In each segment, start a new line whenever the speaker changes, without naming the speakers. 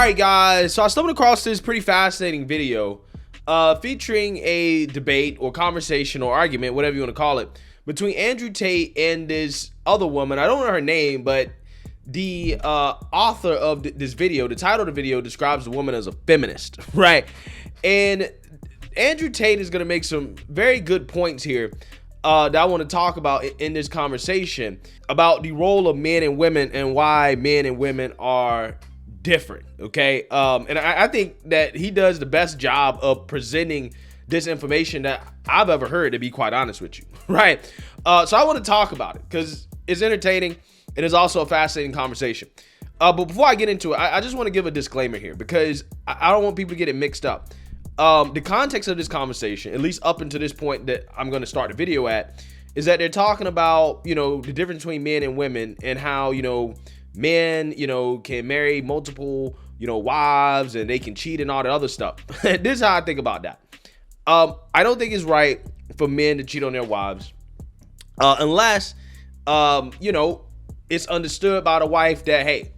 Alright guys, so I stumbled across this pretty fascinating video featuring a debate or conversation or argument, whatever you want to call it, between Andrew Tate and this other woman. I don't know her name, but the author of this video, the title of the video describes the woman as a feminist, right? And Andrew Tate is going to make some very good points here that I want to talk about in this conversation about the role of men and women and why men and women are different, okay? And I think that he does the best job of presenting this information that I've ever heard, to be quite honest with you, right? So I want to talk about it because it's entertaining. It is also a fascinating conversation. But before I get into it, I just want to give a disclaimer here because I don't want people to get it mixed up. The context of this conversation, at least up until this point that I'm going to start the video at, is that they're talking about, the difference between men and women and how, men, can marry multiple, wives and they can cheat and all that other stuff. This is how I think about that. I don't think it's right for men to cheat on their wives unless, it's understood by the wife that, hey,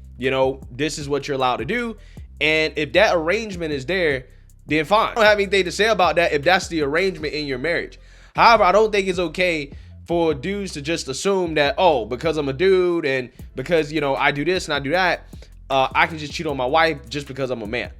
this is what you're allowed to do. And if that arrangement is there, then fine. I don't have anything to say about that if that's the arrangement in your marriage. However, I don't think it's okay for dudes to just assume that, oh, because I'm a dude and because, I do this and I do that, I can just cheat on my wife just because I'm a man.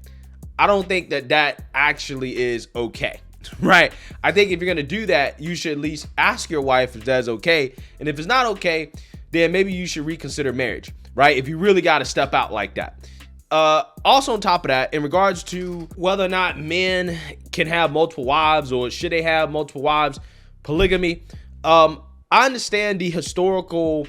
I don't think that actually is okay, right? I think if you're going to do that, you should at least ask your wife if that's okay. And if it's not okay, then maybe you should reconsider marriage, right? If you really got to step out like that. Also on top of that, in regards to whether or not men can have multiple wives or should they have multiple wives, polygamy, I understand the historical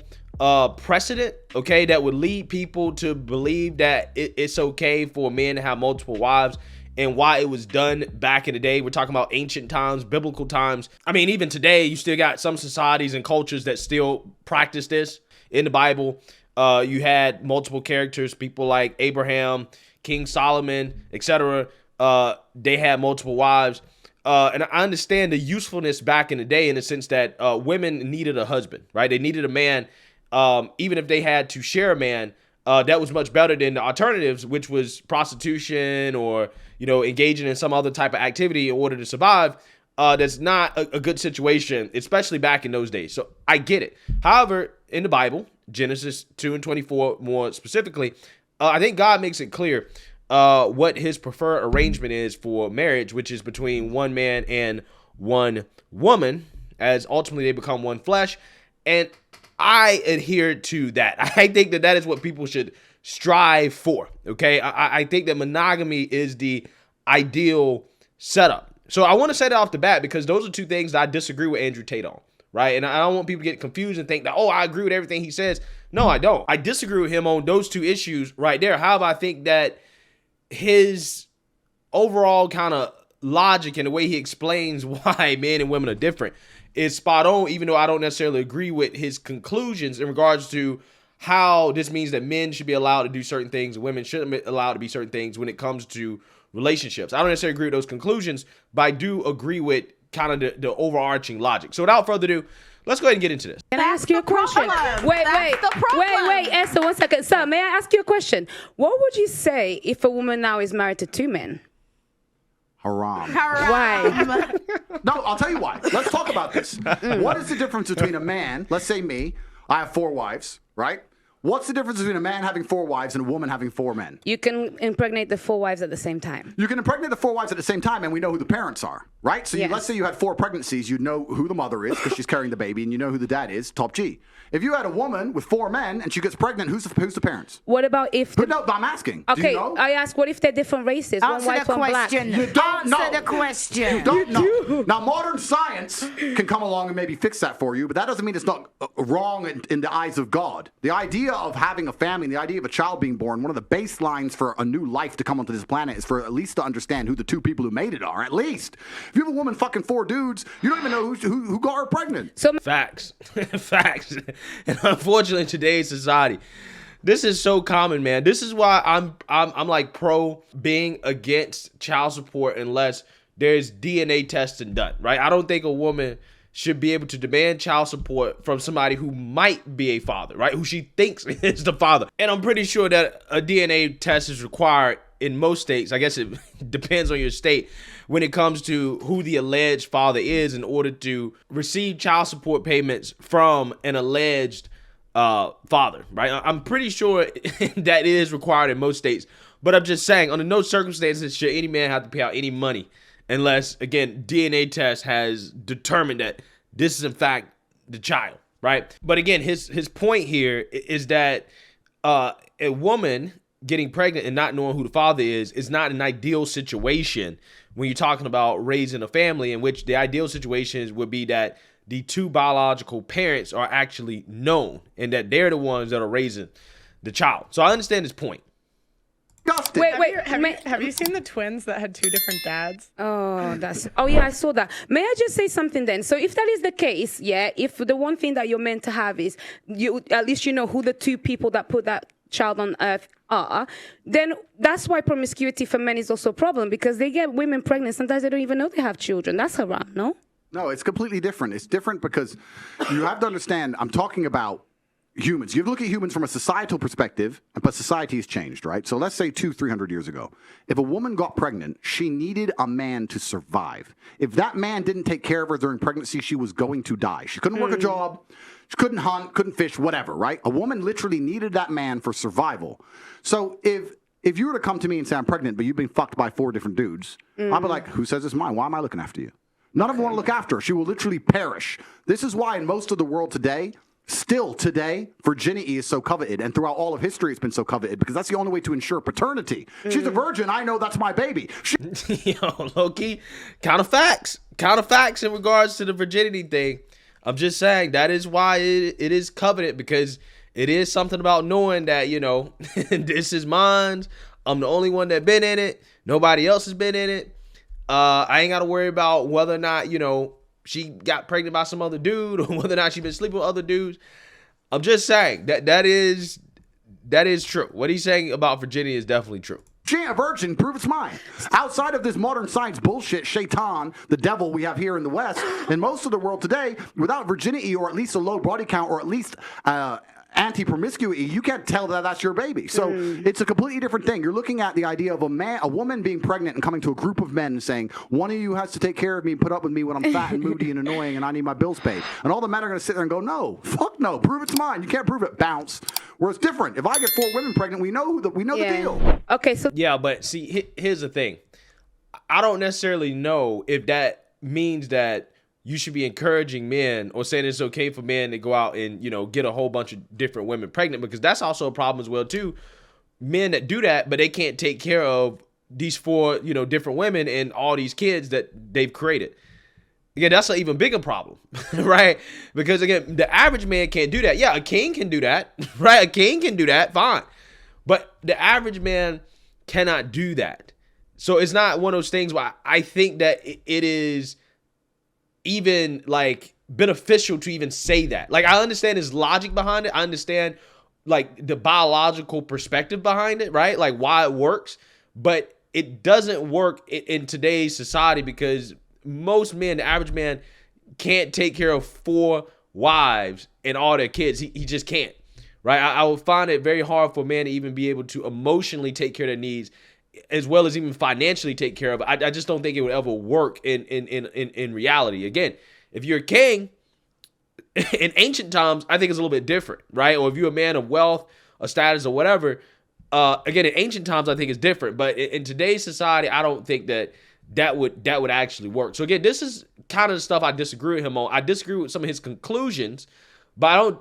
precedent, okay, that would lead people to believe that it's okay for men to have multiple wives and why it was done back in the day. We're talking about ancient times, biblical times. I mean, even today, you still got some societies and cultures that still practice this. In the Bible, you had multiple characters, people like Abraham, King Solomon, etc. They had multiple wives. And I understand the usefulness back in the day in the sense that women needed a husband, right? They needed a man, even if they had to share a man, that was much better than the alternatives, which was prostitution or, engaging in some other type of activity in order to survive. That's not a good situation, especially back in those days. So I get it. However, in the Bible, Genesis 2:24 more specifically, I think God makes it clear what his preferred arrangement is for marriage, which is between one man and one woman, as ultimately they become one flesh. And I adhere to that. I think that is what people should strive for. Okay. I think that monogamy is the ideal setup. So I want to say that off the bat because those are two things that I disagree with Andrew Tate on. Right. And I don't want people to get confused and think that, oh, I agree with everything he says. No, I don't. I disagree with him on those two issues right there. However, I think that his overall kind of logic and the way he explains why men and women are different is spot on, even though I don't necessarily agree with his conclusions in regards to how this means that men should be allowed to do certain things and women shouldn't be allowed to be certain things when it comes to relationships. I don't necessarily agree with those conclusions, but I do agree with kind of the overarching logic. So without further ado, let's go ahead and get into this.
Can I ask you a question? Wait, Esther, 1 second. So may I ask you a question? What would you say if a woman now is married to two men?
Haram.
Why?
No, I'll tell you why. Let's talk about this. What is the difference between a man, let's say me, I have 4 wives, right? What's the difference between a man having 4 wives and a woman having 4 men?
You can impregnate the 4 wives at the same time.
You can impregnate the 4 wives at the same time, and we know who the parents are, right? So
Yes.
let's say you had 4 pregnancies, you know who the mother is because she's carrying the baby, and you know who the dad is, top G. If you had a woman with 4 men and she gets pregnant, who's the parents?
What about if...
No, I'm asking.
Okay,
do you know?
I ask, what if they're different races?
Answer
one white,
the
one black?
question.
You don't know.
Answer the question.
You don't know. Now, modern science can come along and maybe fix that for you, but that doesn't mean it's not wrong in the eyes of God. The idea of having a family, the idea of a child being born, one of the baselines for a new life to come onto this planet is for at least to understand who the 2 people who made it are, at least. If you have a woman fucking 4 dudes, you don't even know who got her pregnant.
So
Facts. Facts. And unfortunately, in today's society, this is so common, man. This is why I'm like pro being against child support unless there's DNA testing done, right? I don't think a woman should be able to demand child support from somebody who might be a father, right? Who she thinks is the father. And I'm pretty sure that a DNA test is required in most states, I guess it depends on your state, when it comes to who the alleged father is in order to receive child support payments from an alleged father, right? I'm pretty sure that is required in most states, but I'm just saying, under no circumstances should any man have to pay out any money unless, again, DNA test has determined that this is in fact the child, right? But again, his point here is that a woman getting pregnant and not knowing who the father is not an ideal situation when you're talking about raising a family, in which the ideal situations would be that the two biological parents are actually known and that they're the ones that are raising the child. So I understand his point.
Wait,
have you seen the twins that had two different dads?
Oh yeah, I saw that. May I just say something then? So if that is the case, yeah, if the one thing that you're meant to have is you, at least you know who the two people that put that child on earth are, then that's why promiscuity for men is also a problem, because they get women pregnant. Sometimes they don't even know they have children. That's haram, no?
No, it's completely different. It's different because you have to understand, I'm talking about humans. You look at humans from a societal perspective, but society has changed, right? So let's say 200-300 years ago, if a woman got pregnant, she needed a man to survive. If that man didn't take care of her during pregnancy, she was going to die. She couldn't work a job, she couldn't hunt, couldn't fish, whatever, right? A woman literally needed that man for survival. So if you were to come to me and say, I'm pregnant, but you've been fucked by 4 different dudes, I'd be like, who says it's mine? Why am I looking after you? None of them want to look after her. She will literally perish. This is why in most of the world today, still today, virginity is so coveted, and throughout all of history it's been so coveted, because that's the only way to ensure paternity. She's a virgin, I know that's my baby.
Yo, low-key, kind of facts in regards to the virginity thing. I'm just saying that is why it is coveted, because it is something about knowing that, you know, this is mine. I'm the only one that been in it. Nobody else has been in it. I ain't got to worry about whether or not, you know, she got pregnant by some other dude or whether or not she been sleeping with other dudes. I'm just saying that is true. What he's saying about virginity is definitely true.
She ain't a virgin, prove it's mine. Outside of this modern science bullshit, Shaitan, the devil we have here in the West, in most of the world today, without virginity or at least a low body count or at least anti-promiscuity, you can't tell that that's your baby. So it's a completely different thing. You're looking at the idea of a woman being pregnant and coming to a group of men and saying, one of you has to take care of me and put up with me when I'm fat and moody and annoying and I need my bills paid. And all the men are going to sit there and go, no, fuck no, prove it's mine. You can't prove it, bounce. Where it's different. If I get 4 women pregnant, we know the deal.
Okay, so
yeah, but see, here's the thing. I don't necessarily know if that means that you should be encouraging men or saying it's okay for men to go out and, you know, get a whole bunch of different women pregnant, because that's also a problem as well too. Men that do that, but they can't take care of these 4, you know, different women and all these kids that they've created. Again, that's an even bigger problem, right? Because again, the average man can't do that. Yeah, a king can do that, right? A king can do that, fine. But the average man cannot do that. So it's not one of those things where I think that it is even like beneficial to even say that. Like, I understand his logic behind it. I understand like the biological perspective behind it, right? Like why it works, but it doesn't work in today's society, because most men, the average man, can't take care of 4 wives and all their kids. He just can't, right? I would find it very hard for a man to even be able to emotionally take care of their needs, as well as even financially take care of it. I just don't think it would ever work in reality. Again, if you're a king, in ancient times, I think it's a little bit different, right? Or if you're a man of wealth, or status, or whatever, again, in ancient times, I think it's different. But in today's society, I don't think that would actually work. So again, this is kind of the stuff I disagree with him on. I disagree with some of his conclusions, but I don't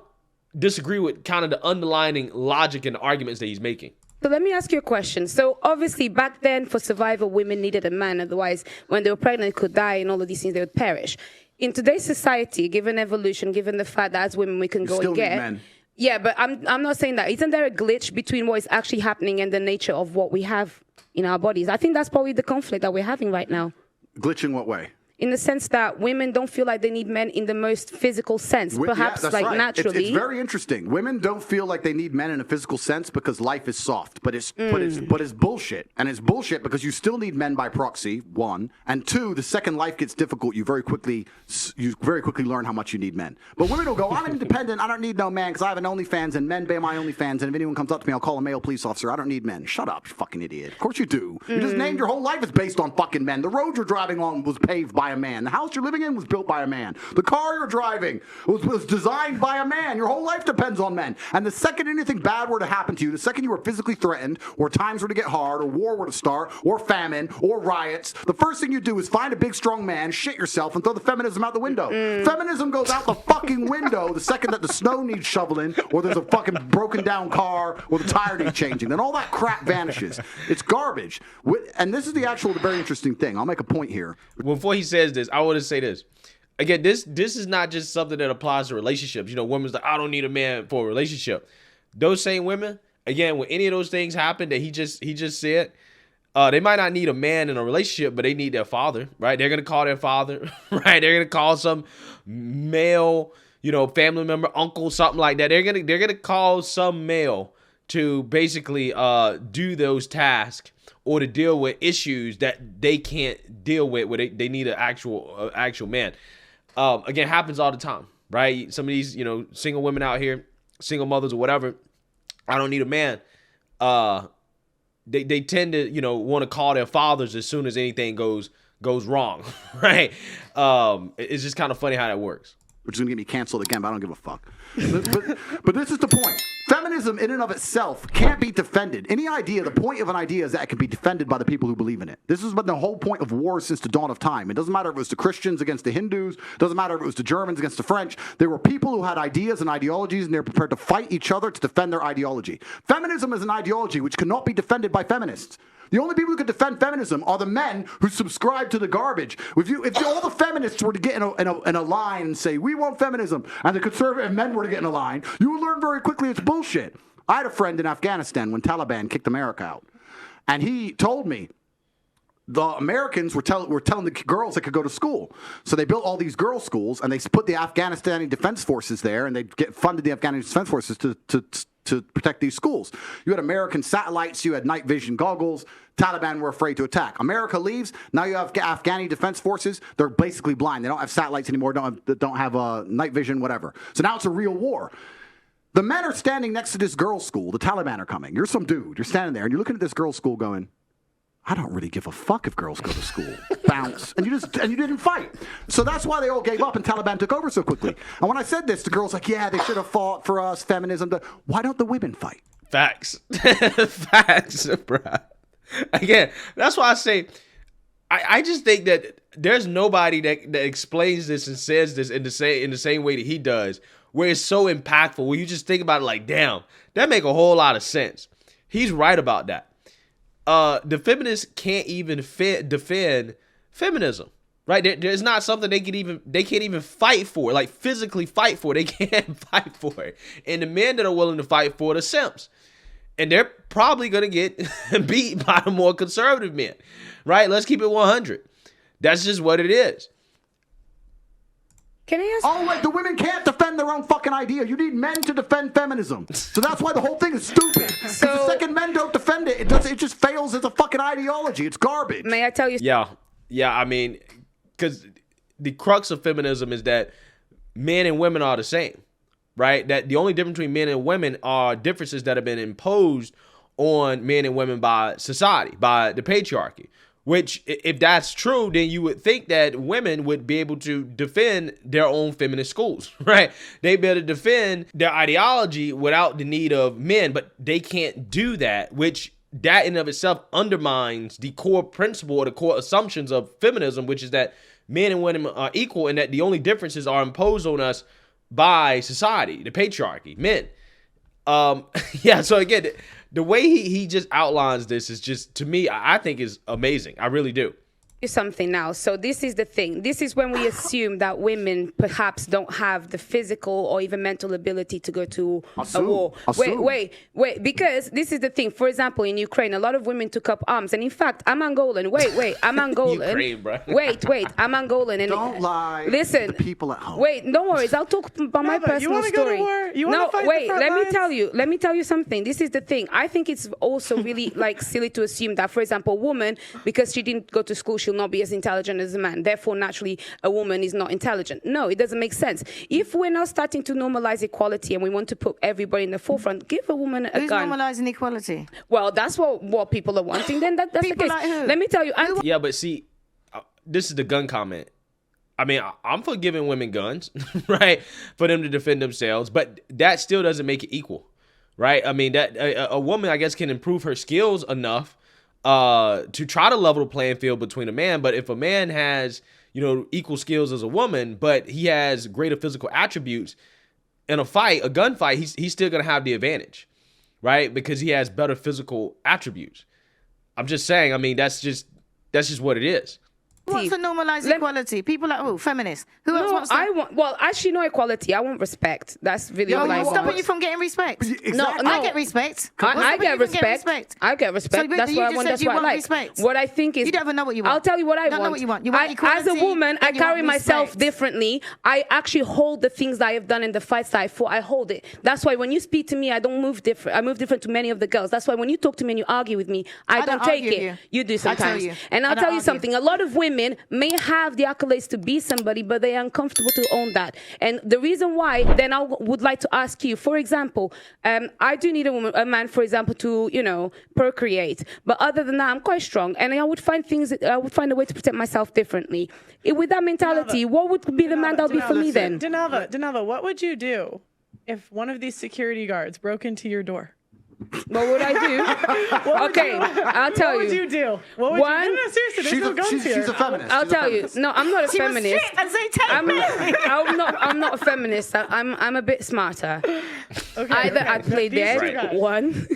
disagree with kind of the underlying logic and arguments that he's making.
So let me ask you a question. So obviously back then for survival, women needed a man. Otherwise, when they were pregnant, they could die and all of these things, they would perish. In today's society, given evolution, given the fact that as women we can go and get... Men. Yeah, but I'm not saying that. Isn't there a glitch between what is actually happening and the nature of what we have in our bodies? I think that's probably the conflict that we're having right now.
Glitch in what way?
in the sense that women don't feel like they need men in the most physical sense, perhaps
that's
like
right.
naturally.
It's very interesting. Women don't feel like they need men in a physical sense because life is soft, but it's bullshit. And it's bullshit because you still need men by proxy, one, and two, the second life gets difficult, you very quickly learn how much you need men. But women will go, I'm independent, I don't need no man because I have an OnlyFans and men pay my OnlyFans, and if anyone comes up to me, I'll call a male police officer. I don't need men. Shut up, you fucking idiot. Of course you do. You just named your whole life is based on fucking men. The road you're driving on was paved by a man. The house you're living in was built by a man. The car you're driving was designed by a man. Your whole life depends on men. And the second anything bad were to happen to you, the second you were physically threatened, or times were to get hard, or war were to start, or famine, or riots, the first thing you do is find a big strong man, shit yourself, and throw the feminism out the window. Feminism goes out the fucking window the second that the snow needs shoveling, or there's a fucking broken down car, or the tire needs changing. Then all that crap vanishes. It's garbage. And this is the very interesting thing. I'll make a point here.
Before he says this, I want to say this. Again, this is not just something that applies to relationships. You know, women's like, I don't need a man for a relationship. Those same women, again, when any of those things happen that he just said, they might not need a man in a relationship, but they need their father, right? They're gonna call their father, right? They're gonna call some male, family member, uncle, something like that. They're gonna call some male to basically do those tasks or to deal with issues that they can't deal with, where they need an actual man. Again, happens all the time, right? Some of these, single women out here, single mothers or whatever, I don't need a man. They tend to, want to call their fathers as soon as anything goes wrong, right? It's just kind of funny how that works.
Which is going to get me canceled again, but I don't give a fuck. But this is the point. Feminism in and of itself can't be defended. The point of an idea is that it can be defended by the people who believe in it. This has been the whole point of war since the dawn of time. It doesn't matter if it was the Christians against the Hindus. It doesn't matter if it was the Germans against the French. There were people who had ideas and ideologies, and they were prepared to fight each other to defend their ideology. Feminism is an ideology which cannot be defended by feminists. The only people who could defend feminism are the men who subscribe to the garbage. If all the feminists were to get in a line and say, we want feminism, and the conservative men were to get in a line, you would learn very quickly it's bullshit. I had a friend in Afghanistan when Taliban kicked America out. And he told me the Americans were telling the girls they could go to school. So they built all these girls' schools, and they put the Afghanistani Defense Forces there, and they funded the Afghanistani Defense Forces to protect these schools. You had American satellites, you had night vision goggles. Taliban were afraid to attack. America leaves. Now you have Afghani Defense Forces. They're basically blind. They don't have satellites anymore. Don't have night vision, whatever. So now it's a real war. The men are standing next to this girls' school. The Taliban are coming. You're some dude. You're standing there, and you're looking at this girls' school going, I don't really give a fuck if girls go to school. Bounce. And you didn't fight. So that's why they all gave up and Taliban took over so quickly. And when I said this, the girls like, yeah, they should have fought for us, feminism. Why don't the women fight?
Facts. Facts, bruh. Again, that's why I say, I just think that there's nobody that explains this and says this in the same way that he does, where it's so impactful, where you just think about it like, damn, that make a whole lot of sense. He's right about that. The feminists can't even defend feminism, right? There's not something they can't even fight for, like physically fight for. They can't fight for it. And the men that are willing to fight for it are simps. And they're probably going to get beat by the more conservative men, right? Let's keep it 100. That's just what it is.
Can I ask?
Oh, wait, the women can't defend their own fucking idea. You need men to defend feminism. So that's why the whole thing is stupid. Because the second men don't defend it, it just fails as a fucking ideology. It's garbage.
May I tell you?
Yeah. I mean, because the crux of feminism is that men and women are the same, right? That the only difference between men and women are differences that have been imposed on men and women by society, by the patriarchy. Which, if that's true, then you would think that women would be able to defend their own feminist schools, right? They'd be able to defend their ideology without the need of men, but they can't do that, which that in and of itself undermines the core principle or the core assumptions of feminism, which is that men and women are equal and that the only differences are imposed on us by society, the patriarchy, men. So again, the way he just outlines this is just, to me, I think is amazing. I really do.
something now. So this is the thing. This is when we assume that women perhaps don't have the physical or even mental ability to go to a war. Wait. Because this is the thing. For example, in Ukraine, a lot of women took up arms. And in fact, I'm Angolan. Wait. I'm Angolan.
Ukraine, bro.
Wait. I'm Angolan. And
Don't lie.
Listen.
To the people at home.
Wait, no worries. I'll talk about my personal story.
Go to war? You want to fight the front lines?
Let me tell you something. This is the thing. I think it's also really like silly to assume that, for example, a woman, because she didn't go to school, she'll not be as intelligent as a man. Therefore, naturally, a woman is not intelligent. No, it doesn't make sense. If we're now starting to normalize equality and we want to put everybody in the forefront, give a woman a
Who's
gun.
normalizing equality?
Well, that's what people are wanting. Then that's
People
the case.
like who?
Let me tell you.
Yeah, but see, this is the gun comment. I mean, I'm for giving women guns, right, for them to defend themselves, but that still doesn't make it equal, right? I mean, that a woman, I guess, can improve her skills enough to try to level the playing field between a man. But if a man has, equal skills as a woman, but he has greater physical attributes in a fight, a gunfight, he's still going to have the advantage, right? Because he has better physical attributes. I'm just saying, I mean, that's just what it is.
What's to normalize equality? People like feminists. Who else wants to?
Well, actually, no equality. I want respect. That's really what I
What's
want.
stopping you from getting respect?
No.
I get respect.
I get respect. I get respect.
So,
That's
you
what I
just
want.
said
That's
you
what I
want
like.
respect.
What I think is,
You don't even know what you want.
I'll tell you what I
don't
want.
know what you want. You want equality,
as a woman, I
and you
carry
want
myself
respect.
differently. I actually hold the things that I have done in the fights that I fought. I hold it. That's why when you speak to me, I don't move different. I move different to many of the girls. That's why when you talk to me and you argue with me, I don't take
argue
it.
with
You do sometimes.
you.
And
I
I'll
don't
tell you
argue.
something. A lot of women may have the accolades to be somebody, but they are uncomfortable to own that. And the reason why, then I would like to ask you, for example, I do need a man, for example, to, procreate. But other than that, I'm quite strong. And I would find a way to protect myself differently. With that mentality, what would be the man that would be for me then?
Denava, what would you do if one of these security guards broke into your door?
What would I do? Okay, I'll tell you.
What would you do? What would you do? No, seriously, there's no guns here.
She's a feminist.
I'll tell you. No, I'm not a feminist. I'm not a feminist. I'm a bit smarter. Either I play dead. One.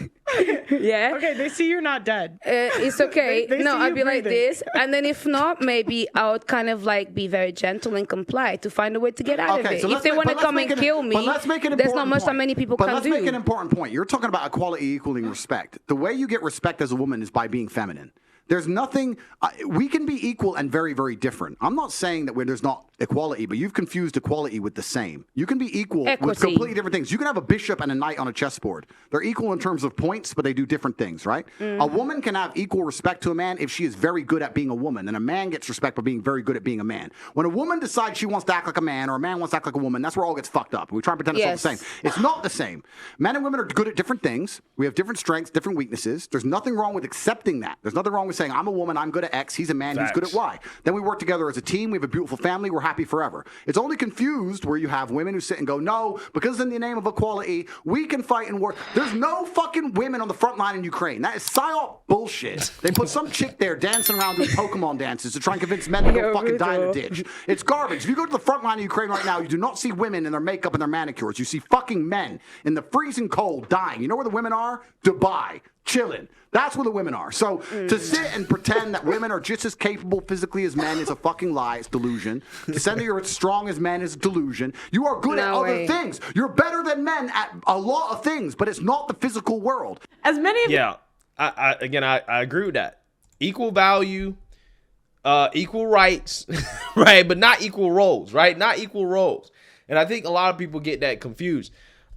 Yeah.
Okay, they see you're not dead.
It's okay.
They
No,
see
I'd
you
be like
breathing.
this, and then if not, maybe I would kind of like be very gentle and comply to find a way to get out of it.
So
If they want to come and kill me, there's not much that many people can do.
But let's make an important point. You're talking about equality equaling respect. The way you get respect as a woman is by being feminine. There's nothing, we can be equal and very, very different. I'm not saying that there's not equality, but you've confused equality with the same. You can be equal with completely different things. You can have a bishop and a knight on a chessboard. They're equal in terms of points, but they do different things, right? A woman can have equal respect to a man if she is very good at being a woman, and a man gets respect for being very good at being a man. When a woman decides she wants to act like a man, or a man wants to act like a woman, that's where all gets fucked up. We try and pretend it's all the same. It's not the same. Men and women are good at different things. We have different strengths, different weaknesses. There's nothing wrong with accepting that. There's nothing wrong with saying, I'm a woman, I'm good at X, he's a man, he's good at Y. Then we work together as a team, we have a beautiful family, we're happy forever. It's only confused where you have women who sit and go, no, because in the name of equality, we can fight in war. There's no fucking women on the front line in Ukraine. That is psyop bullshit. They put some chick there dancing around doing Pokemon dances to try and convince men to go fucking die in a ditch. It's garbage. If you go to the front line of Ukraine right now, you do not see women in their makeup and their manicures. You see fucking men in the freezing cold dying. You know where the women are? Dubai. Chilling. That's where the women are. So to sit and pretend that women are just as capable physically as men is a fucking lie. It's delusion. To say that you're as strong as men is delusion. You are good at other things. You're better than men at a lot of things, but it's not the physical world.
As many of
I agree with that. Equal value, equal rights, right? But not equal roles, right? Not equal roles. And I think a lot of people get that confused.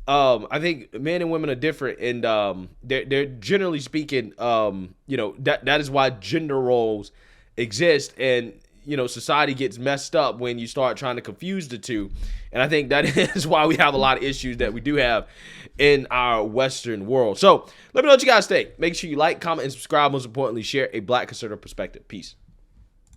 I think men and women are different, and they're generally speaking, that is why gender roles exist, and society gets messed up when you start trying to confuse the two, and I think that is why we have a lot of issues that we do have in our Western world. So let me know what you guys think. Make sure you like, comment, and subscribe. Most importantly, share a Black conservative perspective. Peace.